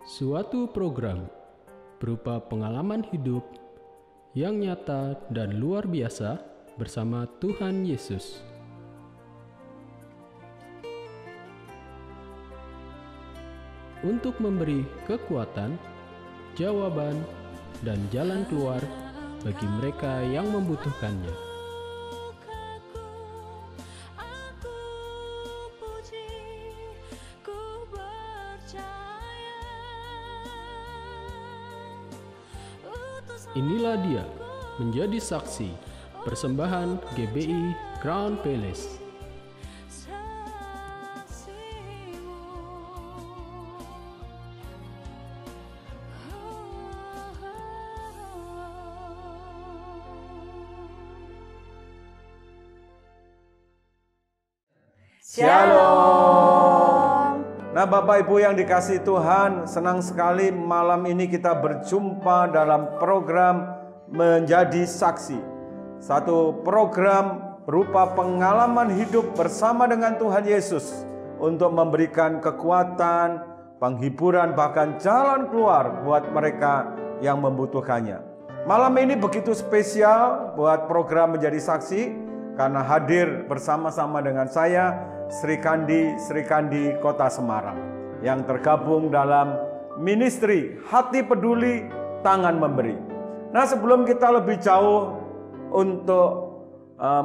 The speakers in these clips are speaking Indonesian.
Suatu program berupa pengalaman hidup yang nyata dan luar biasa bersama Tuhan Yesus. Untuk memberi kekuatan, jawaban, dan jalan keluar bagi mereka yang membutuhkannya. Inilah dia, menjadi saksi, persembahan GBI Crown Palace. Shalom. Nah, Bapak Ibu yang dikasihi Tuhan, senang sekali malam ini kita berjumpa dalam program Menjadi Saksi. Satu program berupa pengalaman hidup bersama dengan Tuhan Yesus untuk memberikan kekuatan, penghiburan, bahkan jalan keluar buat mereka yang membutuhkannya. Malam ini begitu spesial buat program Menjadi Saksi karena hadir bersama-sama dengan saya Sri Kandi Kota Semarang yang tergabung dalam ministry Hati Peduli Tangan Memberi. Nah, sebelum kita lebih jauh untuk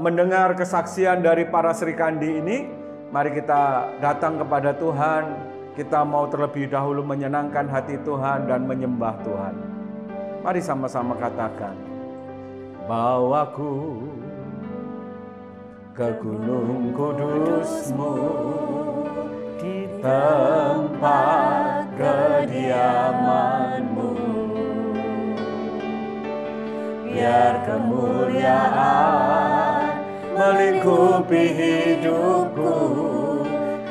mendengar kesaksian dari para Sri Kandi ini, mari kita datang kepada Tuhan. Kita mau terlebih dahulu menyenangkan hati Tuhan dan menyembah Tuhan. Mari sama-sama katakan, bawaku ke gunung kudus-Mu, di tempat kediaman-Mu, biar kemuliaan melingkupi hidupku,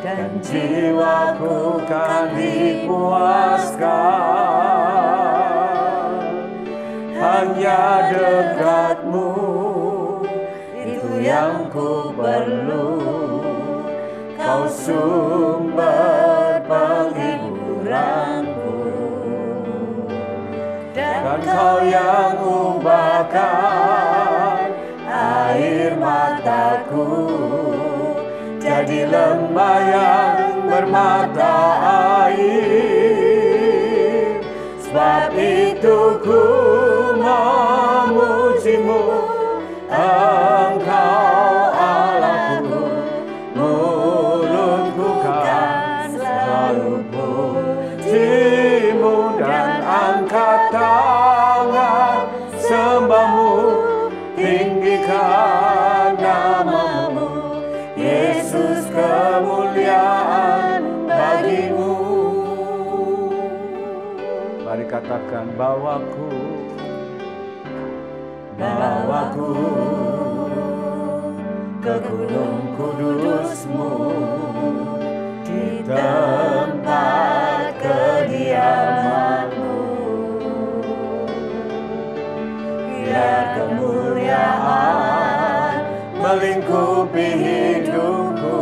dan jiwaku kan dipuaskan. Hanya dekat-Mu yang ku perlu, Kau sumber penghiburanku, dan Kau yang ubahkan air mataku jadi lembah yang bermata air. Sebab itu ku memuji-Mu, Engkau Allahku, mulutku kan selalu puji-Mu, dan angkat tangan sembah-Mu, tinggikan nama-Mu, Yesus, kemuliaan bagi-Mu. Mari katakan, bawaku ke gunung kudus-Mu, di tempat kediaman-Mu, biar kemuliaan melingkupi hidupku,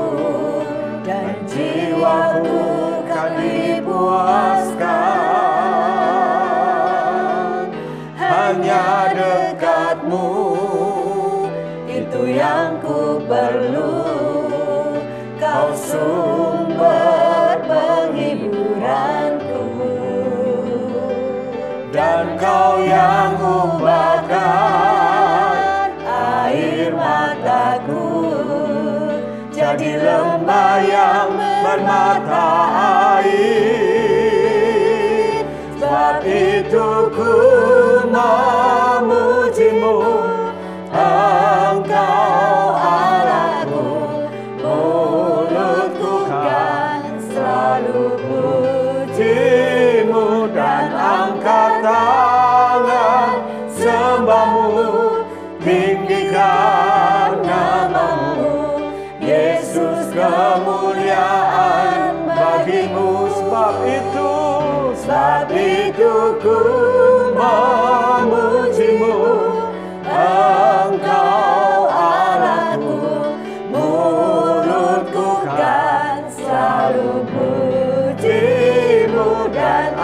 dan jiwaku kan dipuaskan. Hanya dekat-Mu itu yang ku perlu, Kau sumber penghiburanku, dan Kau yang ubahkan air mataku jadi lembah yang bermata air. Sebab itu ku memuji-Mu, Engkau Allahku, mulutku kan selalu puji-Mu, dan angkat tangan sembah-Mu, tinggikan nama-Mu, Yesus, kemuliaan bagi-Mu. Sebab itu ku memuji-Mu, Engkau Allahku, mulutku kan selalu puji-Mu, dan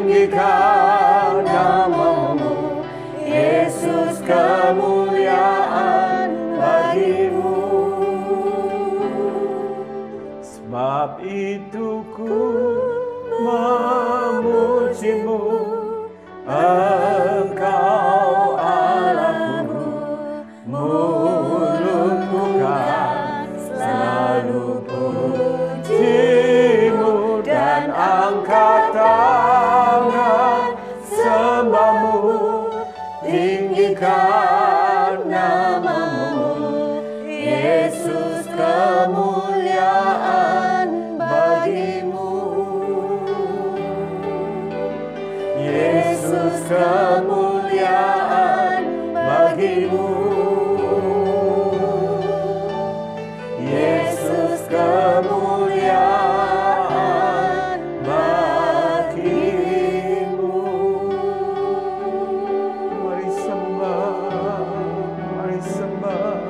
tinggikan nama-Mu, Yesus, kemuliaan bagi-Mu. Sebab itu ku memuji-Mu, Engkau Allahku, mulutku kan selalu puji-Mu, dan angkat tangan sembah-Mu, tinggikan nama-Mu, Yesus, kemuliaan bagi-Mu. Yesus, kemuliaan bagi-Mu. Yesus, kemuliaan bagi-Mu. Mari sembah, mari sembah.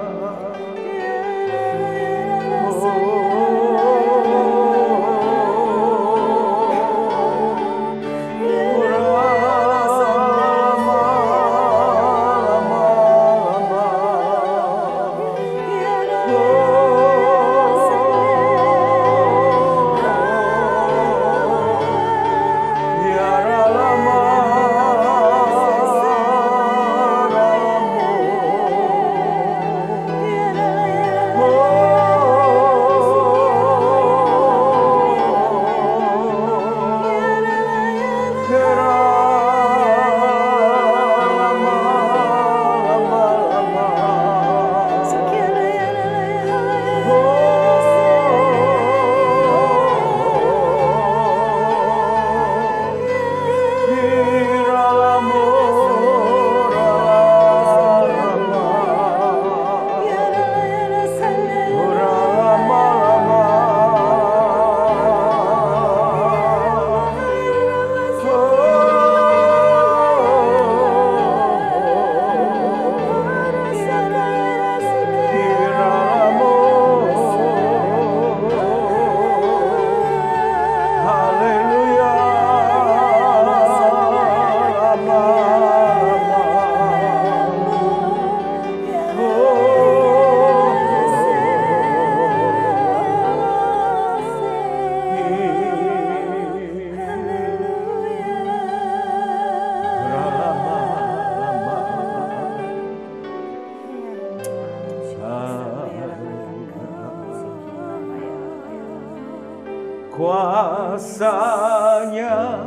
Kuasanya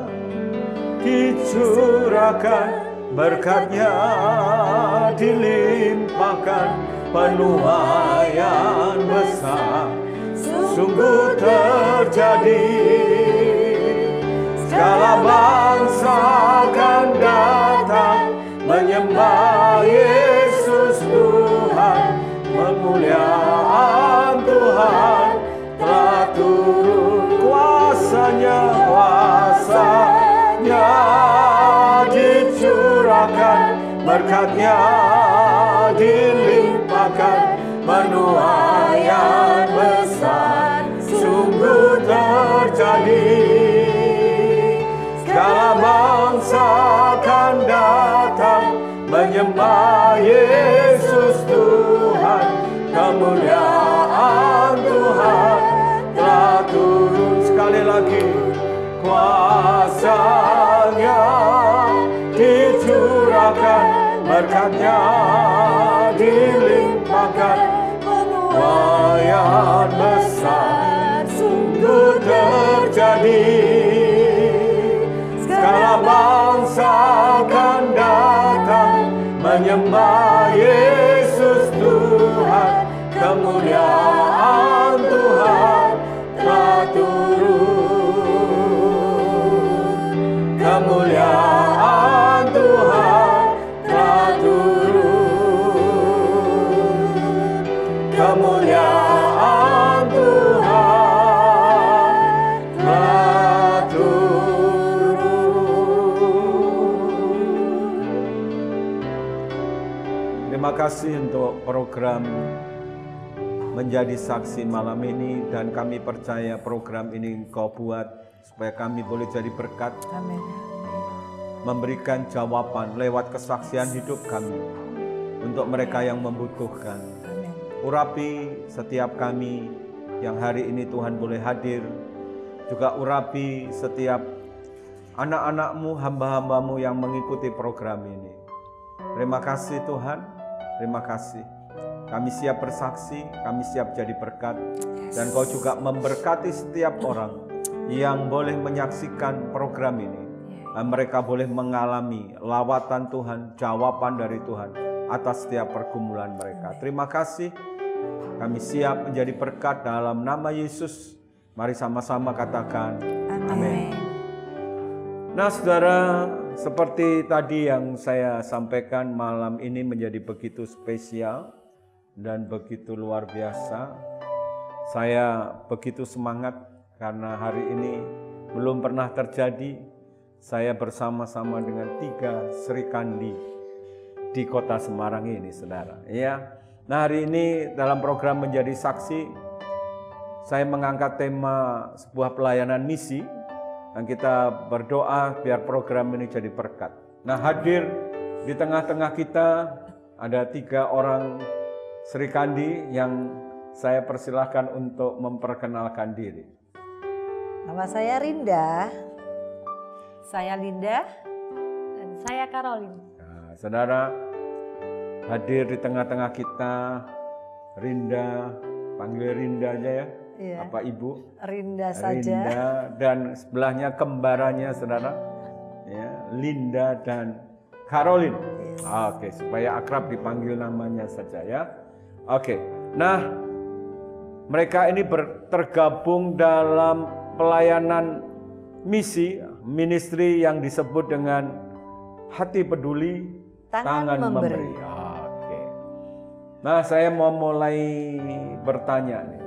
dicurahkan, berkatnya dilimpahkan, penuaian besar sungguh terjadi. Segala bangsa akan datang menyembah Yesus Tuhan, kemuliaan Tuhan telah turun. Kuasanya dicurahkan, berkatnya dilimpahkan, penuaian besar sungguh terjadi. Segala bangsa akan datang menyembah Yesus Tuhan, kemuliaan Tuhan telah turun. Sekali lagi, kuasanya dicurahkan, berkatnya dilimpahkan, penuaian besar sungguh terjadi. Segala bangsa akan datang menyembah Yesus Tuhan, kemuliaan Tuhan telah turun. Kemuliaan Tuhan telah turun. Kemuliaan Tuhan telah turun. Terima kasih untuk program Menjadi Saksi malam ini, dan kami percaya program ini Engkau buat supaya kami boleh jadi berkat. Amin. memberikan jawaban lewat kesaksian hidup kami untuk mereka yang membutuhkan. Urapi setiap kami yang hari ini Tuhan boleh hadir, juga urapi setiap anak-anak-Mu, hamba-hamba-Mu yang mengikuti program ini. Terima kasih Tuhan, terima kasih. Kami siap bersaksi, kami siap jadi berkat, dan Kau juga memberkati setiap orang yang boleh menyaksikan program ini. Mereka boleh mengalami lawatan Tuhan, jawaban dari Tuhan atas setiap pergumulan mereka. Terima kasih, kami siap menjadi berkat dalam nama Yesus. Mari sama-sama katakan amin. Nah saudara, seperti tadi yang saya sampaikan, malam ini menjadi begitu spesial dan begitu luar biasa. Saya begitu semangat karena hari ini belum pernah terjadi saya bersama-sama dengan 3 Sri Kandi di kota Semarang ini, saudara. Ya. Nah, hari ini dalam program Menjadi Saksi, saya mengangkat tema sebuah pelayanan misi, dan kita berdoa biar program ini jadi berkat. Nah, hadir di tengah-tengah kita ada 3 orang Sri Kandi yang saya persilahkan untuk memperkenalkan diri. Nama saya Rinda. Saya Linda. Dan saya Caroline. Nah, saudara, hadir di tengah-tengah kita Rinda, panggil Rinda aja ya. Iya. Apa Ibu? Rinda saja. Rinda, dan sebelahnya kembarannya saudara, ya, Linda dan Caroline. Yes. Oke, supaya akrab dipanggil namanya saja ya. Oke, nah mereka ini tergabung dalam pelayanan misi, ministry yang disebut dengan Hati Peduli, Tangan Memberi. Oke. Nah, saya mau mulai bertanya nih.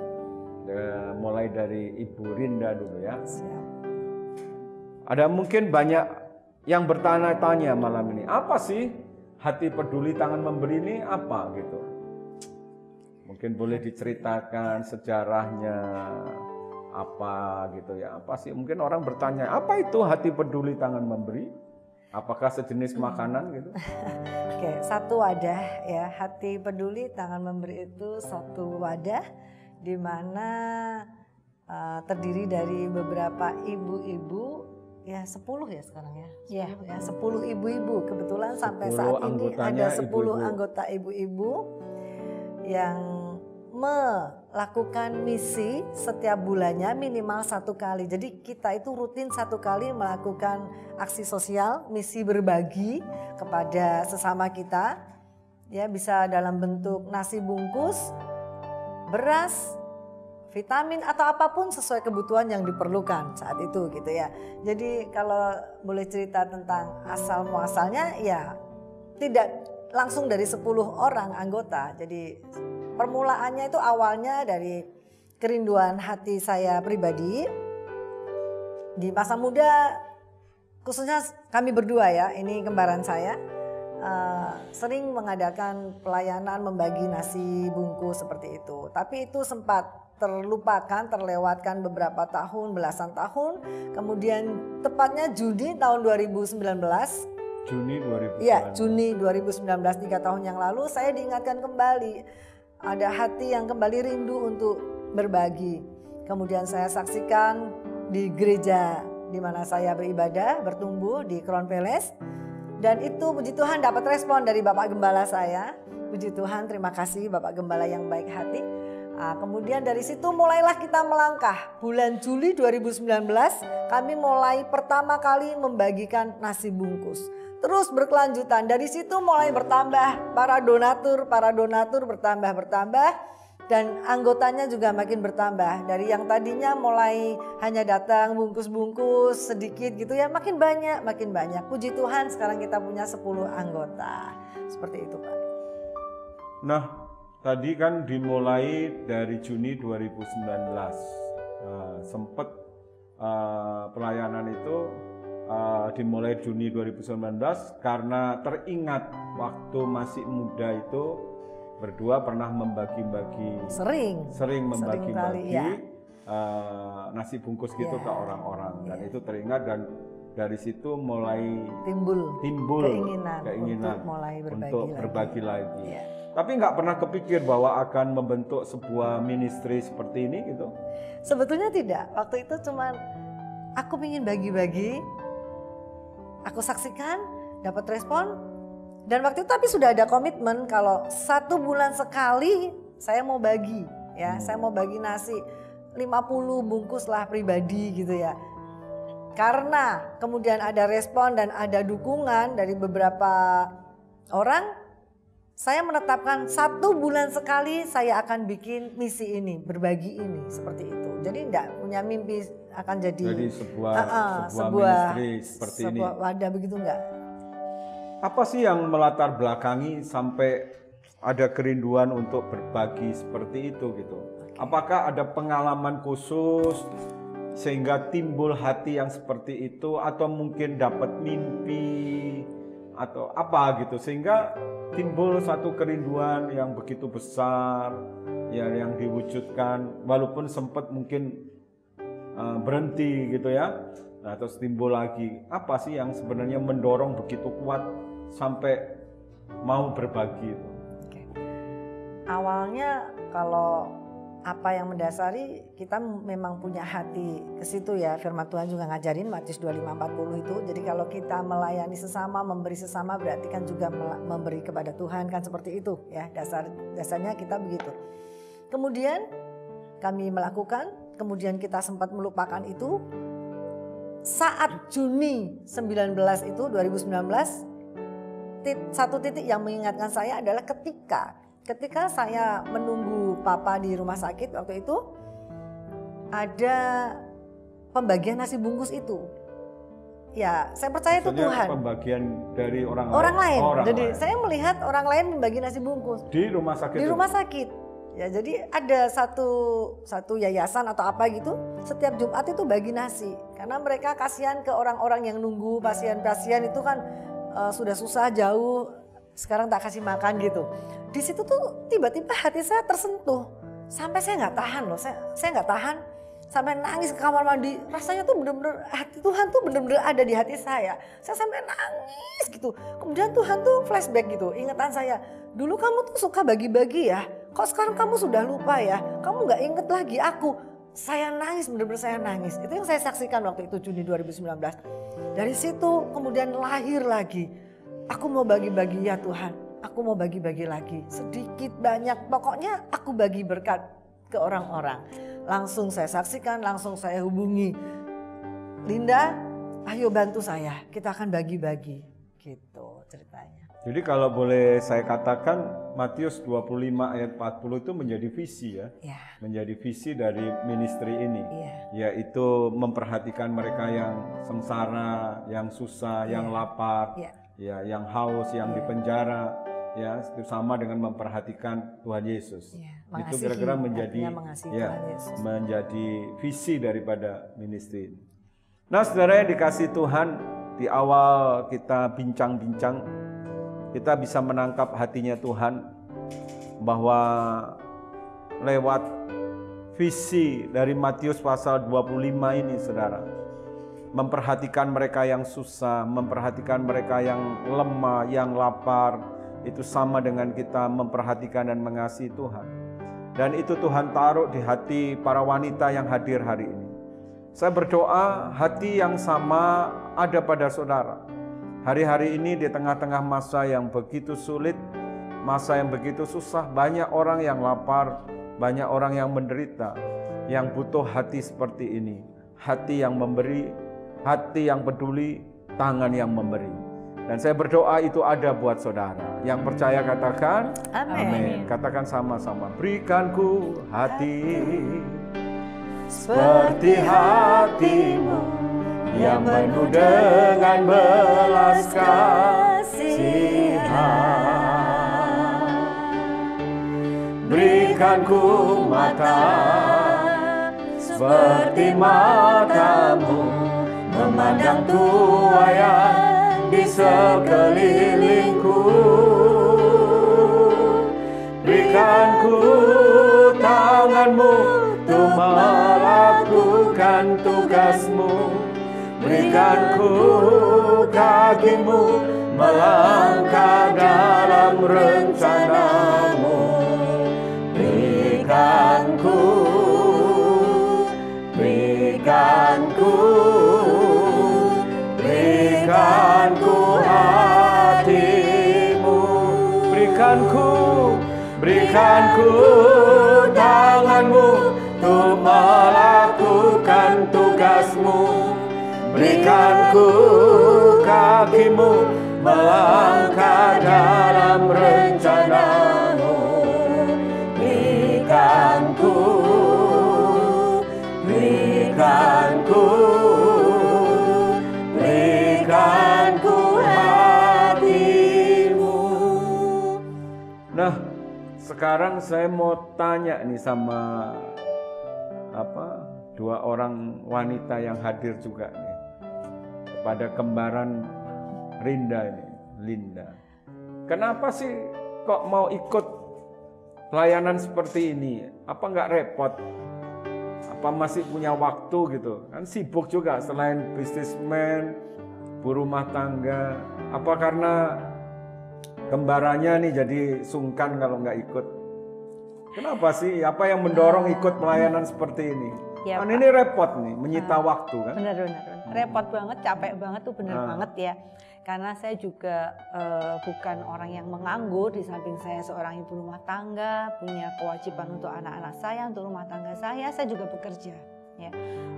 Mulai dari Ibu Rinda dulu ya. Siap. Ada mungkin banyak yang bertanya-tanya malam ini, apa sih Hati Peduli Tangan Memberi ini apa gitu? Mungkin boleh diceritakan sejarahnya apa gitu ya. Apa sih? Mungkin orang bertanya, apa itu Hati Peduli Tangan Memberi? Apakah sejenis makanan gitu? Oke, satu wadah ya. Hati Peduli Tangan Memberi itu satu wadah di mana terdiri dari beberapa ibu-ibu, ya 10 ya sekarang ya. Iya. 10 ibu-ibu. Kebetulan sampai 10 saat ini anggotanya ada 10 ibu-ibu. anggota ibu-ibu yang melakukan misi setiap bulannya minimal 1 kali. Jadi kita itu rutin 1 kali melakukan aksi sosial, misi berbagi kepada sesama kita. Ya, bisa dalam bentuk nasi bungkus, beras, vitamin atau apapun sesuai kebutuhan yang diperlukan saat itu gitu ya. Jadi kalau boleh cerita tentang asal muasalnya, ya tidak langsung dari 10 orang anggota. Jadi permulaannya itu awalnya dari kerinduan hati saya pribadi. Di masa muda, khususnya kami berdua ya, ini kembaran saya, sering mengadakan pelayanan membagi nasi bungkus seperti itu. Tapi itu sempat terlupakan, terlewatkan beberapa tahun, belasan tahun. Kemudian tepatnya Juni tahun 2019. Juni 2019. Iya, Juni 2019, 3 tahun yang lalu saya diingatkan kembali. Ada hati yang kembali rindu untuk berbagi. Kemudian saya saksikan di gereja di mana saya beribadah, bertumbuh di Crown Palace. Dan itu puji Tuhan dapat respon dari Bapak Gembala saya. Puji Tuhan, terima kasih Bapak Gembala yang baik hati. Kemudian dari situ mulailah kita melangkah. Bulan Juli 2019 kami mulai pertama kali membagikan nasi bungkus. Terus berkelanjutan, dari situ mulai bertambah para donatur bertambah dan anggotanya juga makin bertambah. Dari yang tadinya mulai hanya datang bungkus-bungkus sedikit gitu ya, makin banyak. Puji Tuhan sekarang kita punya 10 anggota. Seperti itu Pak. Nah, tadi kan dimulai dari Juni 2019. Sempat pelayanan itu dimulai Juni 2019 karena teringat waktu masih muda itu berdua pernah membagi-bagi, sering membagi-bagi ya. nasi bungkus gitu ke orang-orang, dan itu teringat, dan dari situ mulai timbul keinginan untuk mulai berbagi lagi. Ya. Tapi nggak pernah kepikir bahwa akan membentuk sebuah ministry seperti ini gitu? Sebetulnya tidak. Waktu itu cuman aku ingin bagi-bagi, aku saksikan, dapat respon, dan waktu itu tapi sudah ada komitmen kalau 1 bulan sekali saya mau bagi, ya, saya mau bagi nasi 50 bungkus lah pribadi gitu ya. Karena kemudian ada respon dan ada dukungan dari beberapa orang, saya menetapkan 1 bulan sekali saya akan bikin misi ini, berbagi ini, seperti itu. Jadi enggak punya mimpi akan jadi sebuah ministry seperti ini. Sebuah wadah begitu enggak. Apa sih yang melatar belakangi sampai ada kerinduan untuk berbagi seperti itu gitu? Apakah ada pengalaman khusus sehingga timbul hati yang seperti itu, atau mungkin dapat mimpi atau apa gitu sehingga timbul satu kerinduan yang begitu besar ya, yang diwujudkan walaupun sempat mungkin berhenti gitu ya. Nah, terus timbul lagi. Apa sih yang sebenarnya mendorong begitu kuat sampai mau berbagi itu? Awalnya kalau apa yang mendasari, kita memang punya hati ke situ ya. Firman Tuhan juga ngajarin Matius 25:40 itu. Jadi kalau kita melayani sesama, memberi sesama, berarti kan juga memberi kepada Tuhan, kan seperti itu ya. Dasarnya kita begitu. Kemudian kami melakukan, kemudian kita sempat melupakan itu. Saat Juni 19 itu 2019, satu titik yang mengingatkan saya adalah ketika saya menunggu papa di rumah sakit waktu itu, ada pembagian nasi bungkus itu. Ya, saya percaya maksudnya itu Tuhan. Pembagian dari orang lain. Jadi lain. saya melihat orang lain membagi nasi bungkus di rumah sakit. Di rumah sakit. Ya, jadi ada satu yayasan atau apa gitu, setiap Jumat itu bagi nasi. Karena mereka kasihan ke orang-orang yang nunggu, pasien-pasien itu kan sudah susah jauh, sekarang tak kasih makan gitu. Di situ tuh tiba-tiba hati saya tersentuh. Sampai saya nggak tahan loh, saya nggak tahan. Sampai nangis ke kamar mandi. Rasanya tuh bener-bener hati Tuhan tuh bener-bener ada di hati saya. Saya sampai nangis gitu. Kemudian Tuhan tuh flashback gitu. Ingatan saya, dulu kamu tuh suka bagi-bagi ya. Kok sekarang kamu sudah lupa ya? Kamu nggak inget lagi aku. Saya nangis, bener-bener saya nangis. Itu yang saya saksikan waktu itu Juni 2019. Dari situ kemudian lahir lagi. Aku mau bagi-bagi ya Tuhan. Aku mau bagi-bagi lagi. Sedikit banyak. Pokoknya aku bagi berkat ke orang-orang. Langsung saya saksikan, langsung saya hubungi. Linda, ayo bantu saya. Kita akan bagi-bagi. Gitu ceritanya. Jadi kalau boleh saya katakan Matius 25 ayat 40 itu menjadi visi ya. Menjadi visi dari ministry ini. Yaitu memperhatikan mereka yang sengsara, yang susah, yang lapar. Ya, yang haus, yang dipenjara, ya, itu sama dengan memperhatikan Tuhan Yesus. Itu kira-kira menjadi visi daripada ministry ini. Nah, saudara yang dikasih Tuhan, di awal kita bincang-bincang, kita bisa menangkap hatinya Tuhan bahwa lewat visi dari Matius pasal 25 ini, saudara, memperhatikan mereka yang susah, memperhatikan mereka yang lemah, yang lapar, itu sama dengan kita memperhatikan dan mengasihi Tuhan. Dan itu Tuhan taruh di hati para wanita yang hadir hari ini. Saya berdoa hati yang sama ada pada saudara. Hari-hari ini di tengah-tengah masa yang begitu sulit, masa yang begitu susah, banyak orang yang lapar, banyak orang yang menderita, yang butuh hati seperti ini. Hati yang memberi, hati yang peduli, tangan yang memberi. Dan saya berdoa itu ada buat saudara. Yang percaya katakan amin. Katakan sama-sama. Berikan ku hati seperti hatimu yang penuh dengan belas kasihan. Berikan ku mata seperti matamu, memandang tuayan di sekelilingku. Berikan ku tanganmu untuk melakukan tugasmu, berikan ku kakimu melangkah dalam rencanamu. Berikan ku hatimu. Berikan ku tanganmu untuk melakukan tugasmu. Berikan ku kakimu melangkah dalam rencanamu. Berikan ku hatimu. Nah, sekarang saya mau tanya nih sama dua orang wanita yang hadir juga nih, kepada kembaran Linda. Kenapa sih kok mau ikut pelayanan seperti ini? Apa nggak repot? Apa masih punya waktu gitu? Kan sibuk juga selain bisnismen, ibu rumah tangga. Apa karena kembarannya nih jadi sungkan kalau nggak ikut? Kenapa sih? Apa yang mendorong ikut pelayanan seperti ini? Ya, kan Pak. ini repot nih, menyita waktu kan? Benar. Repot banget, capek banget tuh benar banget ya. Karena saya juga bukan orang yang menganggur, di samping saya seorang ibu rumah tangga, punya kewajiban untuk anak-anak saya, untuk rumah tangga saya juga bekerja. Ya,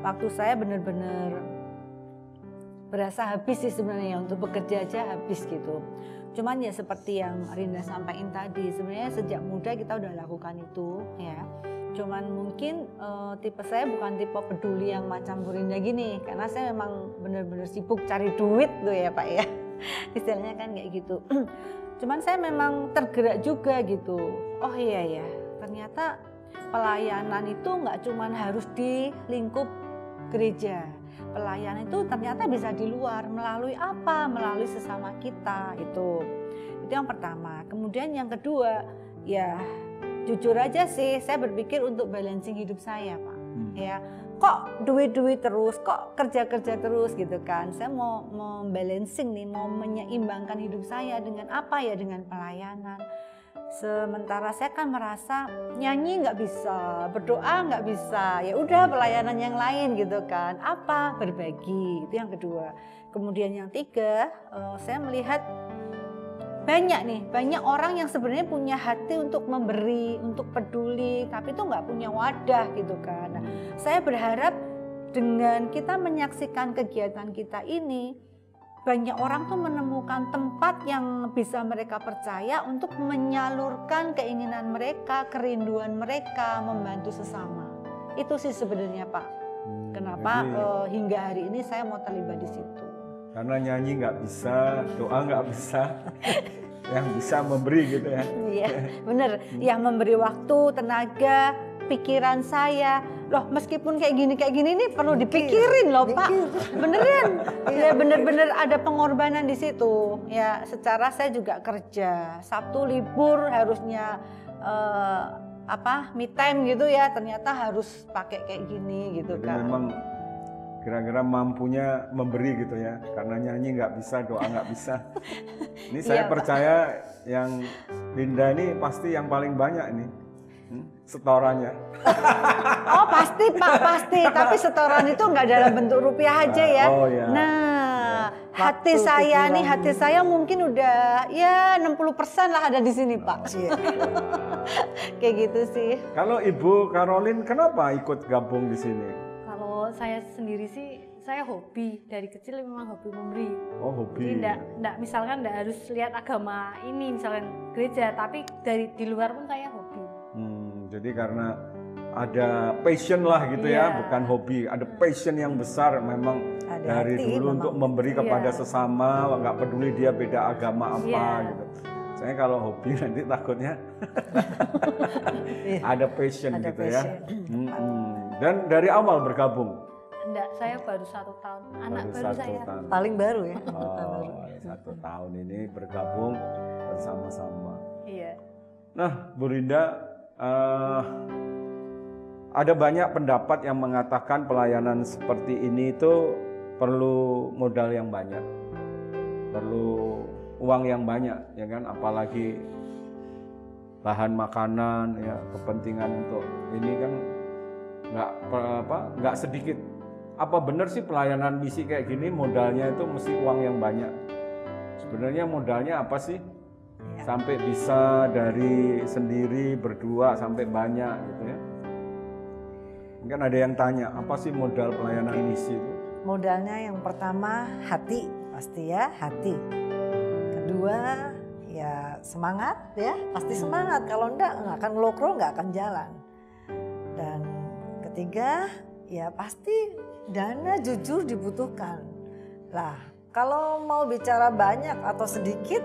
waktu saya benar-benar berasa habis sih sebenarnya, untuk bekerja aja habis gitu. Cuman ya seperti yang Rinda sampaikan tadi, sebenarnya sejak muda kita udah lakukan itu ya. Cuman mungkin tipe saya bukan tipe peduli yang macam Bu Rinda gini, karena saya memang benar-benar sibuk cari duit tuh ya Pak ya, istilahnya kan kayak gitu. Cuman saya memang tergerak juga gitu, oh iya ya, ternyata pelayanan itu nggak cuman harus di lingkup gereja. Pelayanan itu ternyata bisa di luar, melalui apa? Melalui sesama kita, itu yang pertama. Kemudian yang kedua, ya jujur aja sih, saya berpikir untuk balancing hidup saya Pak. Ya, kok duit-duit terus, kok kerja-kerja terus gitu kan. Saya mau membalancing nih, mau menyeimbangkan hidup saya dengan apa ya, dengan pelayanan. Sementara saya kan merasa nyanyi nggak bisa, berdoa nggak bisa, ya udah pelayanan yang lain gitu kan. Apa? Berbagi, itu yang kedua. Kemudian yang tiga, saya melihat banyak orang yang sebenarnya punya hati untuk memberi, untuk peduli, tapi itu nggak punya wadah gitu kan. Nah, saya berharap dengan kita menyaksikan kegiatan kita ini, banyak orang tuh menemukan tempat yang bisa mereka percaya untuk menyalurkan keinginan mereka, kerinduan mereka, membantu sesama. Itu sih sebenarnya Pak. Kenapa hingga hari ini saya mau terlibat di situ. Karena nyanyi nggak bisa, doa nggak bisa, yang bisa memberi gitu ya. Iya, bener. Yang memberi waktu, tenaga, pikiran saya. Loh, meskipun kayak gini ini perlu dipikirin loh Pak. Beneran. Ya bener-bener ada pengorbanan di situ. Ya, secara saya juga kerja. Sabtu libur harusnya me time gitu ya. Ternyata harus pakai kayak gini gitu. Jadi kan. Memang kira-kira mampunya memberi gitu ya, karena nyanyi nggak bisa, doa nggak bisa. Ini saya percaya yang Linda ini pasti yang paling banyak ini setorannya. Oh pasti Pak, pasti. Tapi setoran itu nggak dalam bentuk rupiah aja ya. Oh, ya. Nah, hati saya mungkin udah ya 60% lah ada di sini Pak. Kayak gitu sih. Kalau Ibu Caroline kenapa ikut gabung di sini? Kalau saya sendiri sih, saya hobi, dari kecil memang hobi memberi. Oh hobi. Jadi misalkan enggak harus lihat agama ini, misalkan gereja, tapi di luar pun saya hobi. Jadi karena ada passion lah gitu ya, bukan hobi, ada passion yang besar memang dari dulu untuk memberi kepada sesama, nggak peduli dia beda agama apa gitu. Saya kalau hobi nanti takutnya ada passion gitu ya. Dan dari awal bergabung? Enggak, saya baru 1 tahun. Anak baru saya. Paling baru ya. Oh, 1 tahun ini bergabung bersama-sama. Iya. Nah, Bu Rinda, ada banyak pendapat yang mengatakan pelayanan seperti ini itu perlu modal yang banyak, perlu uang yang banyak, ya kan? Apalagi bahan makanan, ya, kepentingan untuk ini kan nggak sedikit. Apa benar sih pelayanan misi kayak gini modalnya itu mesti uang yang banyak? Sebenarnya modalnya apa sih? Sampai bisa dari sendiri berdua sampai banyak gitu ya. Mungkin ada yang tanya, apa sih modal pelayanan misi itu? Modalnya yang pertama hati, pasti ya, hati. Kedua ya semangat ya, pasti semangat. Kalau enggak akan ngelokro, nggak akan jalan. Dan ketiga ya pasti dana jujur dibutuhkan. Lah kalau mau bicara banyak atau sedikit,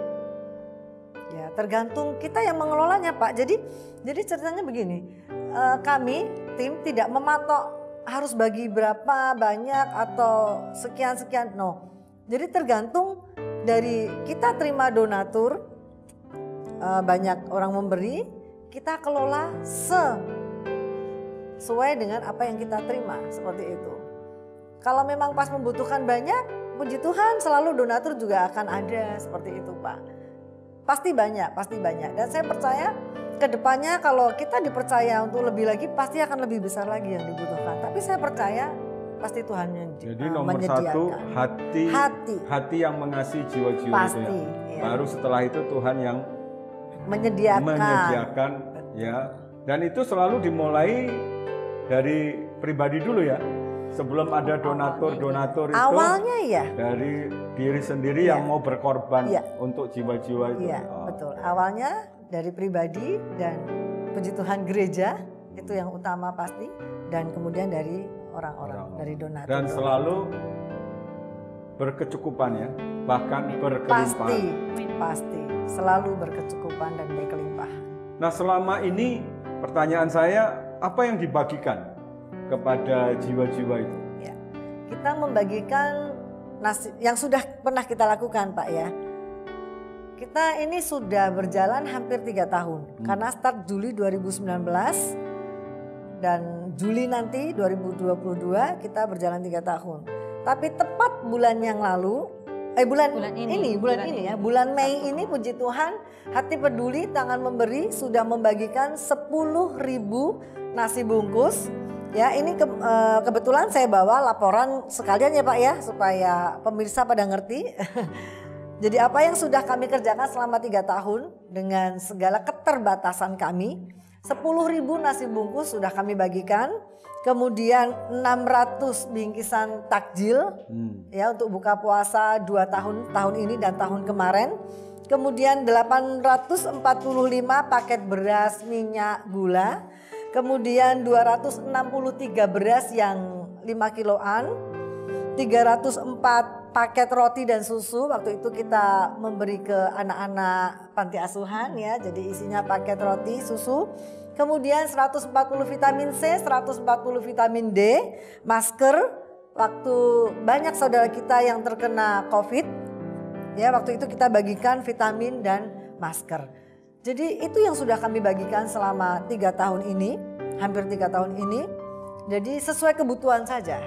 ya tergantung kita yang mengelolanya Pak. Jadi ceritanya begini, kami tim tidak mematok harus bagi berapa banyak atau sekian, no. Jadi tergantung dari kita terima donatur, banyak orang memberi, kita kelola sesuai dengan apa yang kita terima, seperti itu. Kalau memang pas membutuhkan banyak, puji Tuhan selalu donatur juga akan ada, seperti itu Pak. Pasti banyak. Dan saya percaya ke depannya kalau kita dipercaya untuk lebih lagi, pasti akan lebih besar lagi yang dibutuhkan. Tapi saya percaya pasti Tuhan yang Jadi nomor satu hati yang mengasihi jiwa-jiwa itu ya. Iya. Baru setelah itu Tuhan yang menyediakan ya. Dan itu selalu dimulai dari pribadi dulu ya. Sebelum ada donatur itu awalnya ya dari diri sendiri yang mau berkorban untuk jiwa-jiwa itu. Iya, betul. Awalnya dari pribadi dan puji Tuhan gereja itu yang utama pasti, dan kemudian dari orang-orang, dari donatur. Dan selalu berkecukupan ya, bahkan berkelimpahan. Pasti selalu berkecukupan dan berkelimpahan. Nah, selama ini pertanyaan saya, apa yang dibagikan kepada jiwa-jiwa itu? Ya, kita membagikan nasi yang sudah pernah kita lakukan Pak ya. Kita ini sudah berjalan hampir 3 tahun. Karena start Juli 2019 dan Juli nanti 2022 kita berjalan 3 tahun. Tapi tepat bulan yang lalu, bulan ini ya, bulan Mei ini puji Tuhan, Hati Peduli Tangan Memberi sudah membagikan 10.000 nasi bungkus. Ya, ini kebetulan saya bawa laporan sekalian ya Pak ya, supaya pemirsa pada ngerti. Jadi apa yang sudah kami kerjakan selama 3 tahun dengan segala keterbatasan kami, 10.000 nasi bungkus sudah kami bagikan. Kemudian 600 bingkisan takjil ya untuk buka puasa 2 tahun ini dan tahun kemarin. Kemudian 845 paket beras, minyak, gula. Kemudian 263 beras yang 5 kiloan, 304 paket roti dan susu. Waktu itu kita memberi ke anak-anak panti asuhan ya, jadi isinya paket roti, susu. Kemudian 140 vitamin C, 140 vitamin D, masker. Waktu banyak saudara kita yang terkena COVID, ya waktu itu kita bagikan vitamin dan masker. Jadi itu yang sudah kami bagikan selama 3 tahun ini, hampir 3 tahun ini. Jadi sesuai kebutuhan saja.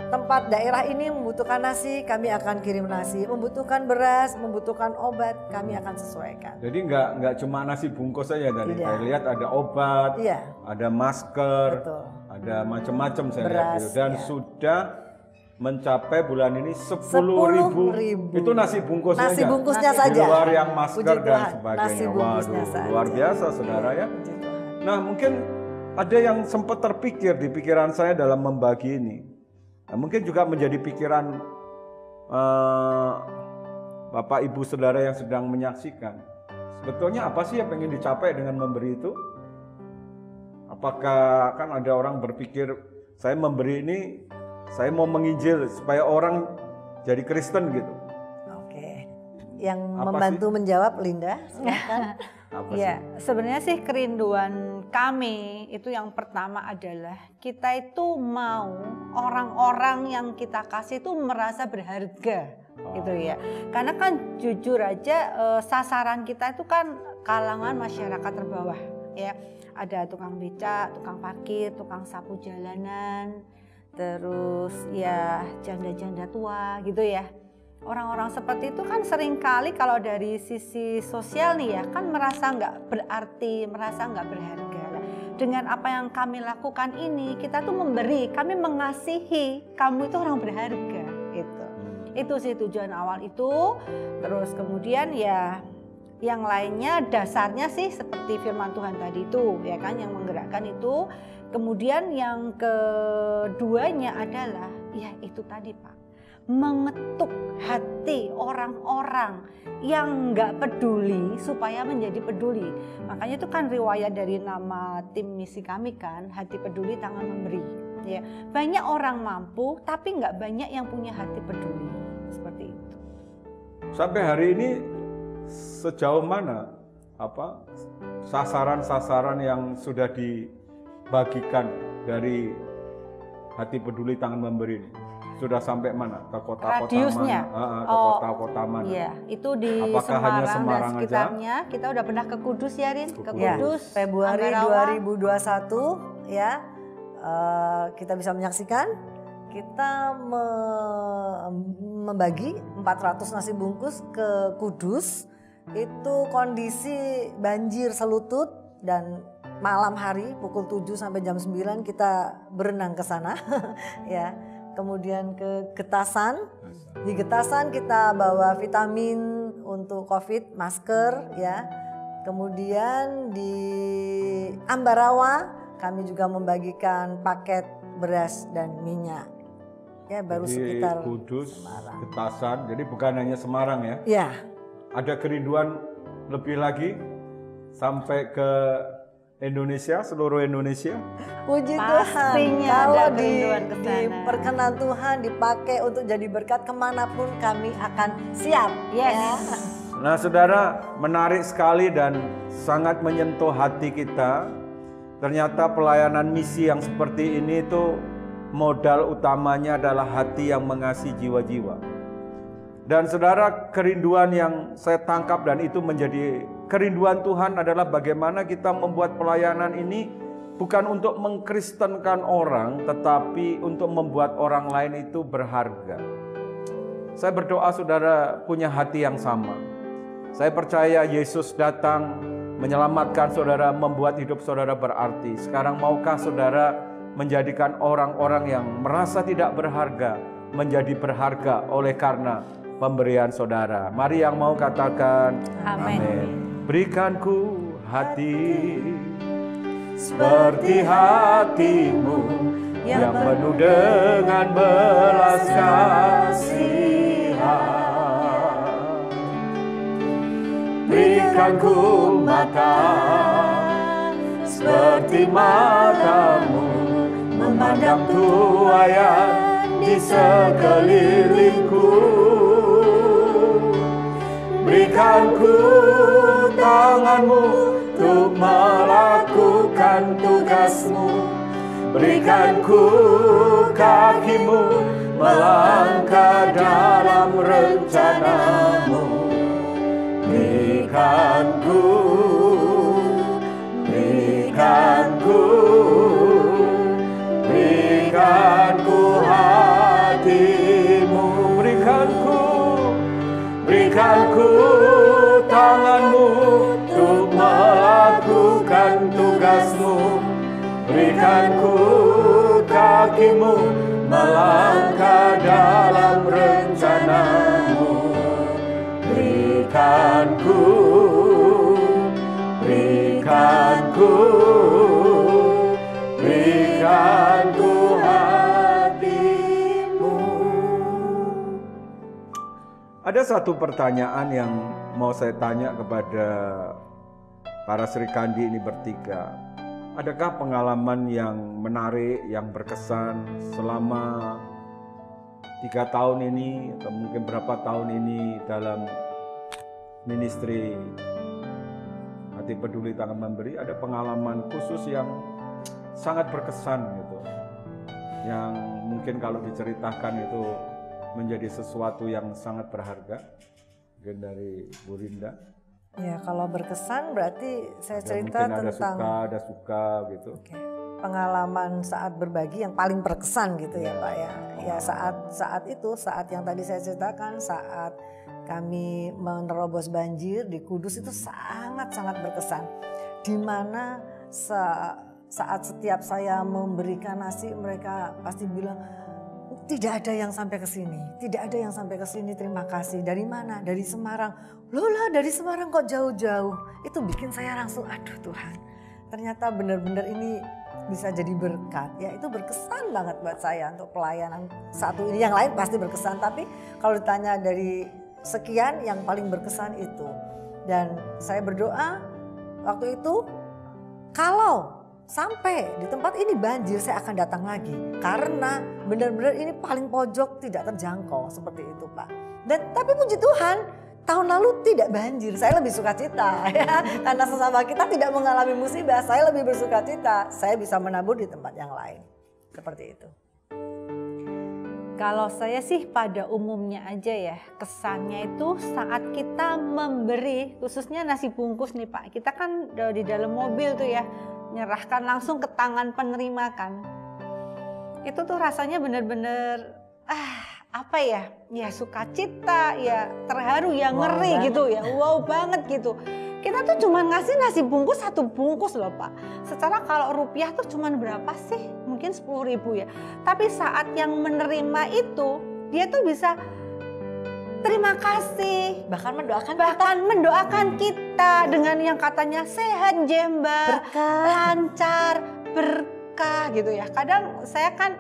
Tempat daerah ini membutuhkan nasi, kami akan kirim nasi. Membutuhkan beras, membutuhkan obat, kami akan sesuaikan. Jadi nggak cuma nasi bungkus saja tadi. Saya lihat ada obat, ada masker, ada macam-macam saya lihat gitu. Dan sudah mencapai bulan ini 10.000. Itu nasi bungkus nasi saja. Bungkusnya saja. Di luar yang masker dan sebagainya. Nasi bungkusnya saja. Luar biasa saudara ya. Nah mungkin ada yang sempat terpikir di pikiran saya dalam membagi ini. Nah, mungkin juga menjadi pikiran Bapak Ibu Saudara yang sedang menyaksikan. Sebetulnya apa sih yang pengen dicapai dengan memberi itu? Apakah kan ada orang berpikir saya memberi ini, saya mau menginjil supaya orang jadi Kristen gitu. Oke, yang membantu menjawab Linda, silakan. Ya, sebenarnya sih kerinduan kami itu yang pertama adalah kita itu mau orang-orang yang kita kasih itu merasa berharga, gitu ya. Karena kan jujur aja sasaran kita itu kan kalangan masyarakat terbawah, ya. Ada tukang becak, tukang parkir, tukang sapu jalanan. terus ya janda-janda tua gitu ya. Orang-orang seperti itu kan seringkali kalau dari sisi sosial nih ya kan merasa nggak berarti, merasa nggak berharga. Dengan apa yang kami lakukan ini kita tuh memberi, kami mengasihi, kamu itu orang berharga gitu. Itu sih tujuan awal itu. Terus kemudian ya yang lainnya dasarnya sih seperti firman Tuhan tadi itu ya kan yang menggerakkan itu. Kemudian yang keduanya adalah ya itu tadi Pak, mengetuk hati orang-orang yang nggak peduli supaya menjadi peduli. Makanya itu kan riwayat dari nama tim misi kami kan, hati peduli tangan memberi. Ya, banyak orang mampu tapi nggak banyak yang punya hati peduli seperti itu. Sampai hari ini sejauh mana sasaran-sasaran yang sudah dibagikan dari hati peduli tangan memberi ini? Sudah sampai mana? Ke kota-kota Radiusnya? mana? Ke kota-kota mana? Iya, itu di Apakah hanya Semarang dan sekitarnya. Aja? Kita udah pernah ke Kudus ya, Rin? Ke Kudus. Februari Ambarawa. 2021 ya. Kita bisa menyaksikan kita membagi 400 nasi bungkus ke Kudus. Itu kondisi banjir selutut dan malam hari pukul 7 sampai jam 9 kita berenang ke sana ya. Kemudian ke Getasan, di Getasan kita bawa vitamin untuk COVID, masker ya. Kemudian di Ambarawa kami juga membagikan paket beras dan minyak. Ya baru jadi sekitar Kudus, Semarang. Getasan, jadi bukan hanya Semarang ya. Ya. Ada kerinduan lebih lagi sampai ke Indonesia, seluruh Indonesia. Puji Pastinya Tuhan, ada kalau kerinduan ke sana. diperkenan Tuhan dipakai untuk jadi berkat kemanapun kami akan siap. Yes. Ya. Nah saudara, menarik sekali dan sangat menyentuh hati kita. Ternyata pelayanan misi yang seperti ini itu modal utamanya adalah hati yang mengasihi jiwa-jiwa. Dan saudara, kerinduan yang saya tangkap dan itu menjadi kerinduan Tuhan adalah bagaimana kita membuat pelayanan ini bukan untuk mengkristenkan orang, tetapi untuk membuat orang lain itu berharga. Saya berdoa saudara punya hati yang sama. Saya percaya Yesus datang menyelamatkan saudara, membuat hidup saudara berarti. Sekarang maukah saudara menjadikan orang-orang yang merasa tidak berharga menjadi berharga oleh karena pemberian saudara? Mari yang mau katakan Amin. Berikanku hati seperti hatimu yang penuh dengan belas kasihan. Berikanku mata seperti matamu memandang tuayan di sekelilingku. Berikanku tanganmu untuk melakukan tugasmu. Berikanku kakimu melangkah dalam rencanamu. Berikanku hatimu. Berikanku tanganmu untuk melakukan tugasmu. Berikanku kakimu melangkah dalam rencanamu. Berikanku hatimu. Ada satu pertanyaan yang mau saya tanya kepada para Sri Kandi ini bertiga. Adakah pengalaman yang menarik, yang berkesan selama 3 tahun ini atau mungkin berapa tahun ini dalam ministry Hati Peduli Tangan Memberi? Ada pengalaman khusus yang sangat berkesan gitu, yang mungkin kalau diceritakan itu menjadi sesuatu yang sangat berharga? Mungkin dari Bu Rinda. Ya kalau berkesan berarti saya Ya, cerita mungkin tentang ada suka gitu. Oke. Pengalaman saat berbagi yang paling berkesan gitu ya Pak ya. Ya saat itu saat yang tadi saya ceritakan, saat kami menerobos banjir di Kudus itu sangat-sangat berkesan. Di mana saat setiap saya memberikan nasi mereka pasti bilang tidak ada yang sampai ke sini, tidak ada yang sampai ke sini. Terima kasih. Dari mana? Dari Semarang. Lola dari Semarang kok jauh-jauh. Itu bikin saya langsung aduh Tuhan. Ternyata benar-benar ini bisa jadi berkat. Ya itu berkesan banget buat saya untuk pelayanan satu ini. Yang lain pasti berkesan. Tapi kalau ditanya dari sekian yang paling berkesan itu. Dan saya berdoa waktu itu kalau sampai di tempat ini banjir saya akan datang lagi. Karena benar-benar ini paling pojok tidak terjangkau seperti itu Pak. Dan tapi puji Tuhan tahun lalu tidak banjir. Saya lebih suka cita ya. Karena sesama kita tidak mengalami musibah. Saya lebih bersuka cita. Saya bisa menabur di tempat yang lain. Seperti itu. Kalau saya sih pada umumnya aja ya, kesannya itu saat kita memberi, khususnya nasi bungkus nih Pak. Kita kan di dalam mobil tuh ya, nyerahkan langsung ke tangan penerima kan. Itu tuh rasanya bener-bener apa ya sukacita, ya terharu, ya ngeri gitu ya, wow banget gitu. Kita tuh cuma ngasih nasi bungkus 1 bungkus loh Pak. Secara kalau rupiah tuh cuma berapa sih? Mungkin 10.000 ya. Tapi saat yang menerima itu, dia tuh bisa terima kasih. Bahkan mendoakan kita dengan yang katanya sehat Jemba, lancar, berkah gitu ya. Kadang saya kan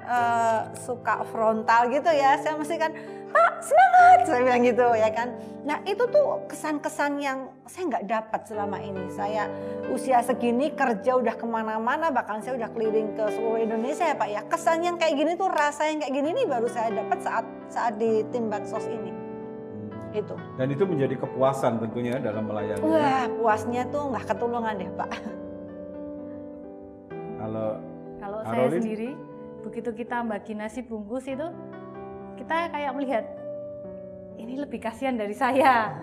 suka frontal gitu ya. Saya mesti kan, Pak semangat, saya bilang gitu ya kan. Nah itu tuh kesan-kesan yang saya nggak dapat selama ini. Saya usia segini kerja udah kemana-mana, bahkan saya udah keliling ke seluruh Indonesia ya Pak ya. Kesan yang kayak gini tuh, rasa yang kayak gini nih baru saya dapat saat di tim Baksos ini. Itu. Dan itu menjadi kepuasan tentunya dalam melayani. Wah puasnya tuh nggak ketulungan deh Pak. Kalau saya sendiri, begitu kita bagi nasi bungkus itu, kita kayak melihat ini lebih kasihan dari saya.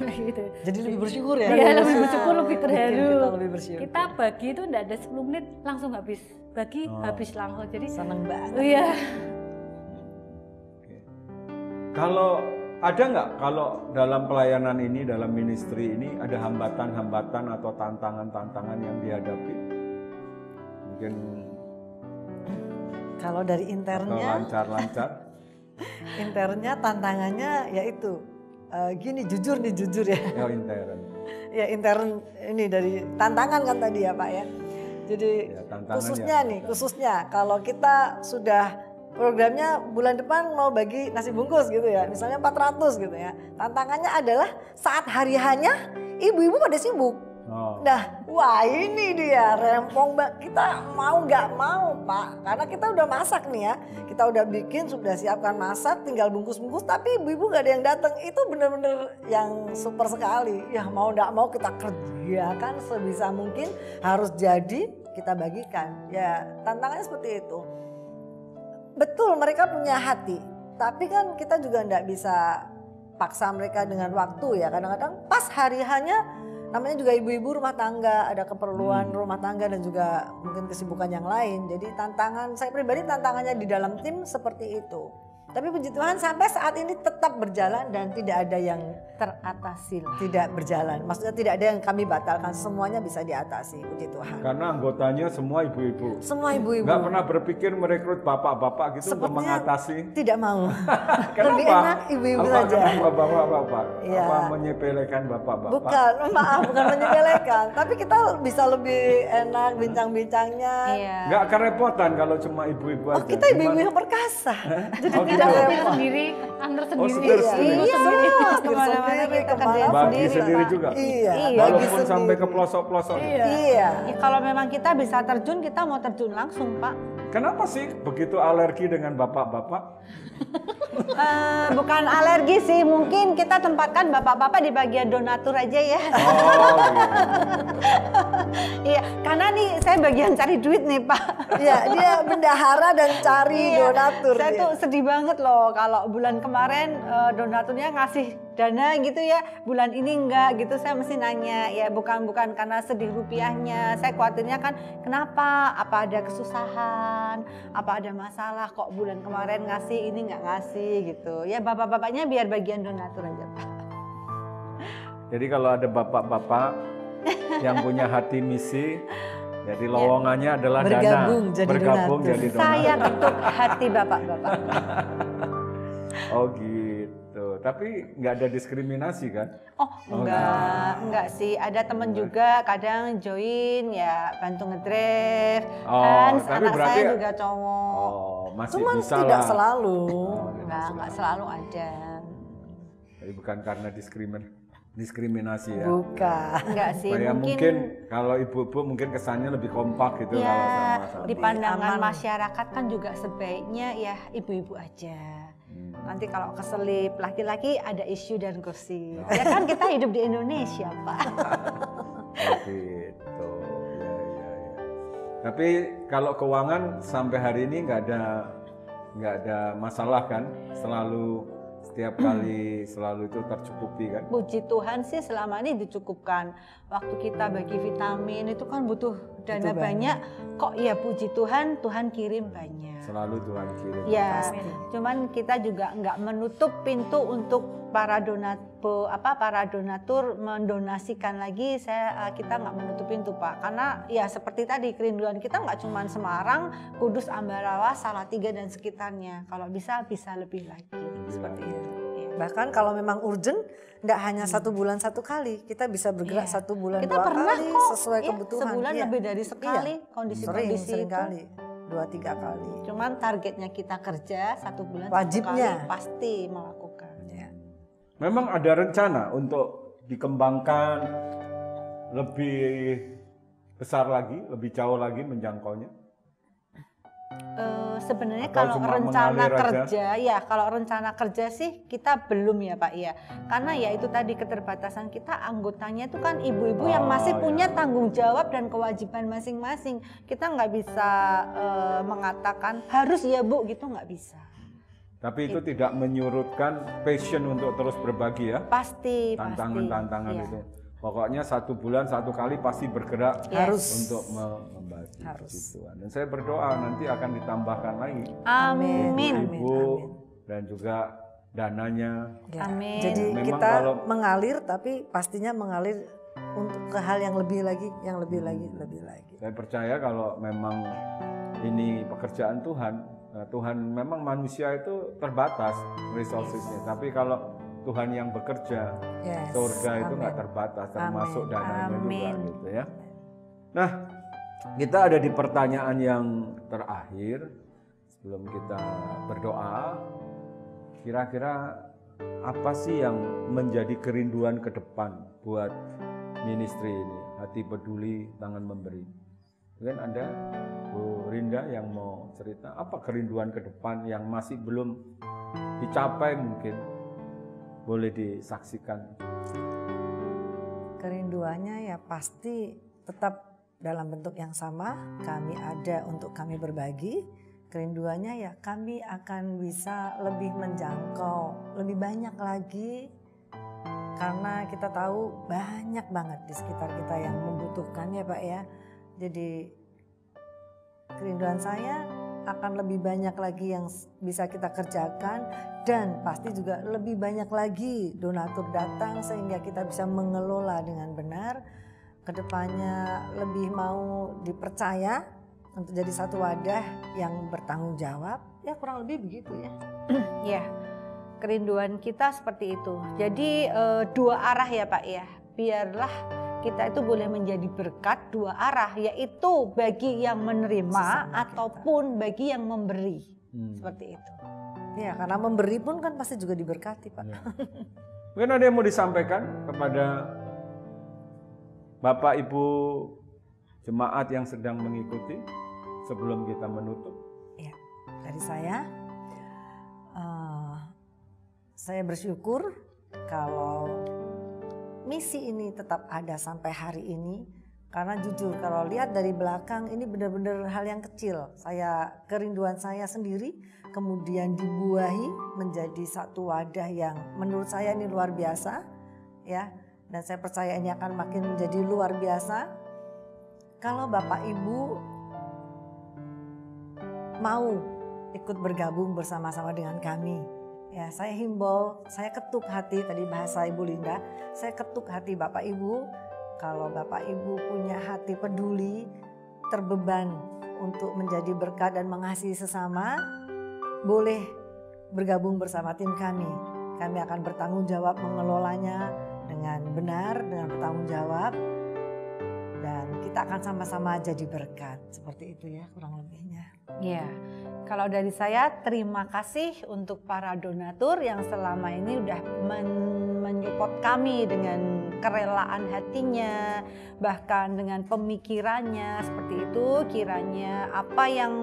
Gitu. Jadi lebih bersyukur ya? Iya lebih bersyukur, lebih terharu. Kita lebih bersyukur. Kita bagi itu enggak ada 10 menit langsung habis. Bagi habis langsung. Jadi seneng banget. Iya. Kalau ada nggak kalau dalam pelayanan ini, dalam ministry ini ada hambatan-hambatan atau tantangan-tantangan yang dihadapi? Mungkin kalau dari internya lancar-lancar. Internya tantangannya yaitu gini, jujur ya. Ya intern. Ya intern ini dari tantangan kan tadi ya Pak ya. Jadi Ya, khususnya kalau kita sudah programnya bulan depan mau bagi nasi bungkus gitu ya, misalnya 400 gitu ya. Tantangannya adalah saat hari hanya ibu-ibu pada sibuk. Nah, wah ini dia rempong kita mau nggak mau Pak, karena kita udah masak nih ya, kita udah bikin, sudah siapkan masak, tinggal bungkus-bungkus, tapi ibu-ibu nggak ada yang datang. Itu bener-bener yang super sekali. Ya mau nggak mau kita kerjakan sebisa mungkin, harus jadi kita bagikan. Ya tantangannya seperti itu. Betul mereka punya hati, tapi kan kita juga nggak bisa paksa mereka dengan waktu ya. Kadang-kadang pas hari hanya, namanya juga ibu-ibu rumah tangga, ada keperluan rumah tangga dan juga mungkin kesibukan yang lain. Jadi tantangan, saya pribadi tantangannya di dalam tim seperti itu. Tapi puji Tuhan sampai saat ini tetap berjalan dan tidak ada yang teratasi lah. Tidak berjalan. Maksudnya tidak ada yang kami batalkan, semuanya bisa diatasi, puji Tuhan. Karena anggotanya semua ibu-ibu. Semua ibu-ibu. Nggak pernah berpikir merekrut bapak-bapak gitu untuk mengatasi. Tidak mau. Kenapa? Lebih enak ibu-ibu saja. Kenapa bapak-bapak? Ya. Apa menyepelekan bapak-bapak? Bukan, maaf, bukan menyepelekan. Tapi kita bisa lebih enak bincang-bincangnya. Iya. Nggak kerepotan kalau cuma ibu-ibu aja. Oh, kita ibu-ibu yang perkasa. Jadi Oh, tidak gitu. setir sendiri, antar sendiri. setir sendiri. Iya, Kemana-mana kita kemana kerjain Bagi sendiri, sendiri Pak. juga. Iya, Walaupun bagi sampai sendiri. ke pelosok-pelosok. Iya. Ya, kalau memang kita bisa terjun, kita mau terjun langsung Pak. Kenapa sih begitu alergi dengan bapak-bapak? Bukan alergi sih, mungkin kita tempatkan bapak-bapak di bagian donatur aja ya. Oh, Iya, karena nih saya bagian cari duit nih Pak. Iya, dia bendahara dan cari donatur. Saya dia. tuh sedih banget loh kalau bulan kemarin donaturnya ngasih dana gitu ya, bulan ini enggak gitu, saya mesti nanya ya, bukan karena sedih rupiahnya, saya khawatirnya kan kenapa, apa ada kesusahan, apa ada masalah kok bulan kemarin ngasih ini nggak ngasih gitu ya. Bapak-bapaknya biar bagian donatur aja Pak. Jadi kalau ada bapak-bapak yang punya hati misi, jadi lowongannya adalah bergabung dana, jadi bergabung donatur. jadi donatur. Saya ketuk hati bapak-bapak. Oh gitu, tapi nggak ada diskriminasi kan? Oh enggak sih, ada temen juga kadang join ya, bantu ngedrive. Hans, tapi anak berarti saya juga cowok. Oh, masih Cuman bisa tidak lah. selalu. Enggak selalu ada. Tapi bukan karena diskriminasi ya. Bukan. Enggak sih, Kayak mungkin mungkin kalau ibu-ibu mungkin kesannya lebih kompak gitu kalau ya sama-sama. di pandangan aman. masyarakat kan juga sebaiknya ya ibu-ibu aja. Nanti kalau keselip laki-laki ada isu dan gosip. Ya kan kita hidup di Indonesia, Pak. Oh gitu. Ya. Tapi kalau keuangan sampai hari ini nggak ada masalah kan? Setiap kali selalu itu tercukupi kan? Puji Tuhan sih selama ini dicukupkan. Waktu kita bagi vitamin itu kan butuh dana Itu banyak. Kok ya puji Tuhan, Tuhan kirim banyak. Selalu Tuhan kirim. Ya, Pasti. cuman kita juga nggak menutup pintu untuk para donatur mendonasikan lagi. Kita nggak menutup pintu Pak, karena ya seperti tadi kerinduan kita nggak cuma Semarang, Kudus, Ambarawa, Salatiga dan sekitarnya. Kalau bisa lebih lagi seperti itu. Ya. Bahkan kalau memang urgent, nggak hanya 1 bulan 1 kali, kita bisa bergerak Iya. 1 bulan Kita 2 pernah kali kok sesuai ya, kebutuhan. sebulan Iya. lebih dari sekali Iya. kondisi-kondisi Sering itu. kali, 2-3 kali. Cuman targetnya kita kerja 1 bulan 1 Wajibnya. kali pasti melakukan. Ya. Memang ada rencana untuk dikembangkan lebih besar lagi, lebih jauh lagi menjangkaunya. Sebenarnya Atau kalau cuma rencana mengalir aja? kerja ya, kalau rencana kerja sih kita belum ya Pak ya, karena ya itu tadi keterbatasan kita, anggotanya itu kan ibu-ibu yang masih iya. punya tanggung jawab dan kewajiban masing-masing. Kita nggak bisa mengatakan harus ya Bu gitu, nggak bisa. Tapi itu tidak menyurutkan passion untuk terus berbagi ya. Pasti Tantangan-tantangan Iya. itu. Pokoknya 1 bulan 1 kali pasti bergerak Harus. untuk membagi. Harus. Puji Tuhan. Dan saya berdoa nanti akan ditambahkan lagi Amin. ibu dan juga dananya. Ya. Amin. Jadi Memang kita kalau- mengalir, tapi pastinya mengalir untuk ke hal yang lebih lagi, lebih lagi. Saya percaya kalau memang ini pekerjaan Tuhan, Tuhan memang manusia itu terbatas resourcesnya. Tapi kalau Tuhan yang bekerja, Yes. surga itu Amin. nggak terbatas, termasuk Amin. dananya Amin. juga gitu ya. Nah, kita ada di pertanyaan yang terakhir sebelum kita berdoa. Kira-kira apa sih yang menjadi kerinduan ke depan buat ministry ini? Hati peduli, tangan memberi. Mungkin ada Bu Rinda yang mau cerita apa kerinduan ke depan yang masih belum dicapai mungkin. Boleh disaksikan. Kerinduannya ya pasti tetap dalam bentuk yang sama. Kami ada untuk kami berbagi. Kerinduannya ya kami akan bisa lebih menjangkau lebih banyak lagi, karena kita tahu banyak banget di sekitar kita yang membutuhkan ya Pak ya. Jadi kerinduan saya akan lebih banyak lagi yang bisa kita kerjakan, dan pasti juga lebih banyak lagi donatur datang sehingga kita bisa mengelola dengan benar. Kedepannya lebih mau dipercaya untuk jadi satu wadah yang bertanggung jawab, ya kurang lebih begitu ya. Ya, kerinduan kita seperti itu. Jadi 2 arah ya Pak ya. Biarlah kita itu boleh menjadi berkat 2 arah, yaitu bagi yang menerima Sesama kita. ataupun bagi yang memberi. Seperti itu. Ya karena memberi pun kan pasti juga diberkati Pak. Ya. Mungkin ada yang mau disampaikan kepada Bapak Ibu jemaat yang sedang mengikuti sebelum kita menutup. Ya, dari saya bersyukur kalau misi ini tetap ada sampai hari ini, Karena jujur kalau lihat dari belakang ini benar-benar hal yang kecil. Kerinduan saya sendiri kemudian dibuahi menjadi satu wadah yang menurut saya ini luar biasa ya. Dan saya percaya ini akan makin menjadi luar biasa kalau Bapak Ibu mau ikut bergabung bersama-sama dengan kami. Ya, saya himbau, saya ketuk hati tadi bahasa Ibu Linda, saya ketuk hati Bapak Ibu. Kalau Bapak Ibu punya hati peduli, terbeban untuk menjadi berkat dan mengasihi sesama, boleh bergabung bersama tim kami. Kami akan bertanggung jawab mengelolanya dengan benar, dengan bertanggung jawab. Dan kita akan sama-sama jadi berkat. Seperti itu ya kurang lebihnya. Ya, kalau dari saya terima kasih untuk para donatur yang selama ini udah menyupport kami dengan kerelaan hatinya, bahkan dengan pemikirannya seperti itu. Kiranya apa yang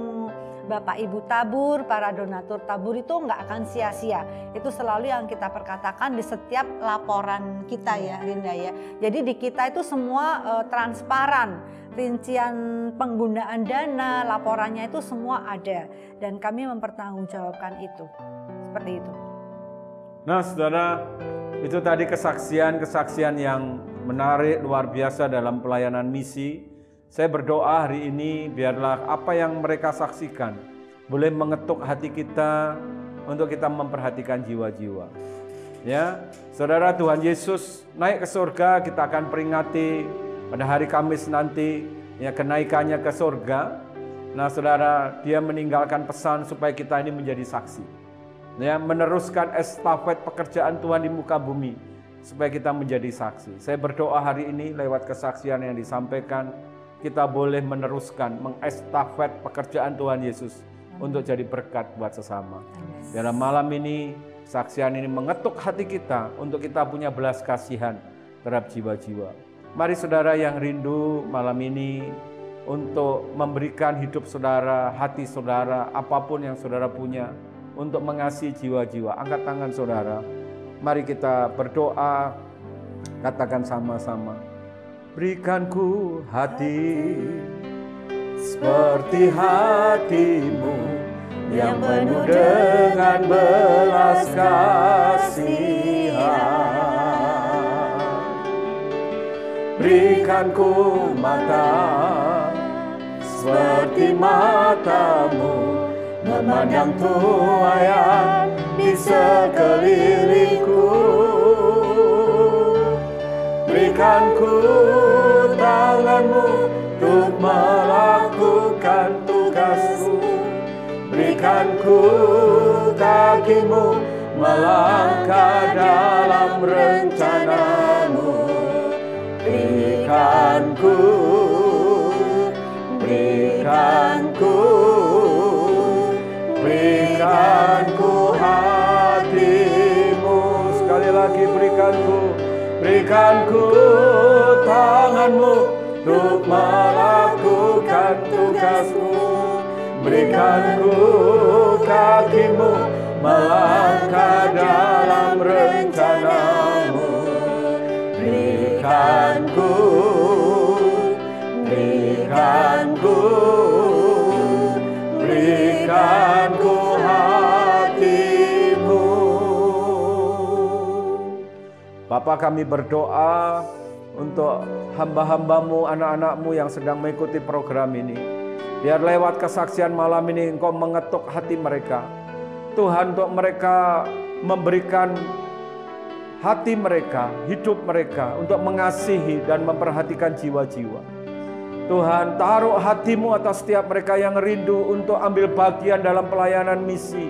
Bapak Ibu tabur, para donatur tabur itu nggak akan sia-sia. Itu selalu yang kita perkatakan di setiap laporan kita ya Linda ya. Jadi di kita itu semua transparan, rincian penggunaan dana, laporannya itu semua ada. Dan kami mempertanggungjawabkan itu, seperti itu. Nah saudara, itu tadi kesaksian yang menarik, luar biasa dalam pelayanan misi. Saya berdoa hari ini biarlah apa yang mereka saksikan boleh mengetuk hati kita untuk kita memperhatikan jiwa-jiwa. Ya, saudara, Tuhan Yesus naik ke surga, kita akan peringati pada hari Kamis nanti ya kenaikannya ke surga. Nah, saudara, dia meninggalkan pesan supaya kita ini menjadi saksi. Ya, meneruskan estafet pekerjaan Tuhan di muka bumi supaya kita menjadi saksi. Saya berdoa hari ini lewat kesaksian yang disampaikan kita boleh meneruskan, mengestafet pekerjaan Tuhan Yesus untuk jadi berkat buat sesama. Dalam malam ini, kesaksian ini mengetuk hati kita untuk kita punya belas kasihan terhadap jiwa-jiwa. Mari saudara yang rindu malam ini untuk memberikan hidup saudara, hati saudara, apapun yang saudara punya untuk mengasihi jiwa-jiwa. Angkat tangan saudara, mari kita berdoa, katakan sama-sama. Berikan ku hati seperti hatimu yang penuh dengan belas kasihan. Berikan ku mata seperti matamu memandang tuaian di sekelilingku. Berikan ku tanganmu untuk melakukan tugasku. Berikan ku kakimu melangkah dalam rencanamu. Berikan ku hatimu. Sekali lagi berikan ku tanganmu untuk melakukan tugasmu. Berikan ku kakimu melangkah dalam rencanamu. Berikan ku hatimu. Bapa, kami berdoa untuk hamba-hambamu, anak-anakmu yang sedang mengikuti program ini. Biar lewat kesaksian malam ini Engkau mengetuk hati mereka. Tuhan, untuk mereka memberikan hati mereka, hidup mereka untuk mengasihi dan memperhatikan jiwa-jiwa. Tuhan, taruh hatimu atas setiap mereka yang rindu untuk ambil bagian dalam pelayanan misi,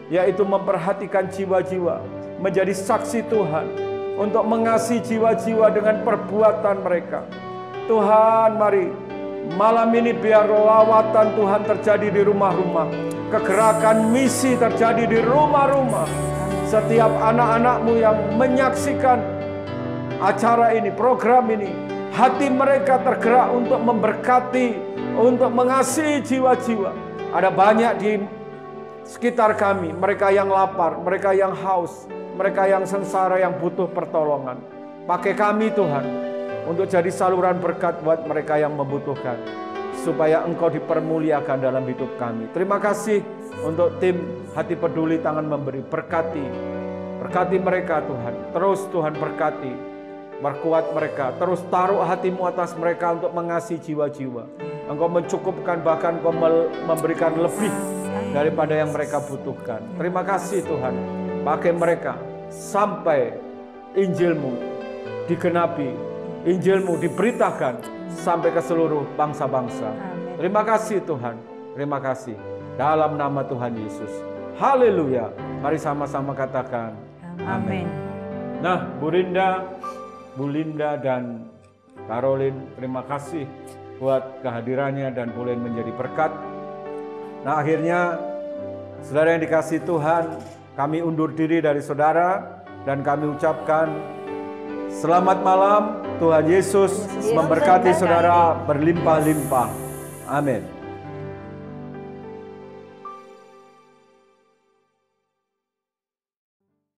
yaitu memperhatikan jiwa-jiwa, menjadi saksi Tuhan, untuk mengasihi jiwa-jiwa dengan perbuatan mereka. Tuhan, mari malam ini biar lawatan Tuhan terjadi di rumah-rumah, kegerakan misi terjadi di rumah-rumah. Setiap anak-anakmu yang menyaksikan acara ini, program ini, hati mereka tergerak untuk memberkati, untuk mengasihi jiwa-jiwa. Ada banyak di sekitar kami, mereka yang lapar, mereka yang haus, mereka yang sengsara, yang butuh pertolongan. Pakai kami Tuhan, untuk jadi saluran berkat buat mereka yang membutuhkan, supaya Engkau dipermuliakan dalam hidup kami. Terima kasih untuk tim Hati Peduli Tangan Memberi. Berkati mereka Tuhan. Terus Tuhan berkati, perkuat mereka. Terus taruh hati-Mu atas mereka untuk mengasihi jiwa-jiwa. Engkau mencukupkan, bahkan Engkau memberikan lebih daripada yang mereka butuhkan. Terima kasih Tuhan. Pakai mereka sampai Injil-Mu digenapi, Injil-Mu diberitakan sampai ke seluruh bangsa-bangsa. Terima kasih Tuhan. Terima kasih. Dalam nama Tuhan Yesus. Haleluya. Mari sama-sama katakan amin. Nah, Bu Linda dan Caroline, terima kasih buat kehadirannya dan boleh menjadi berkat. Nah, akhirnya saudara yang dikasihi Tuhan, kami undur diri dari saudara dan kami ucapkan selamat malam. Tuhan Yesus memberkati saudara berlimpah-limpah. Amin.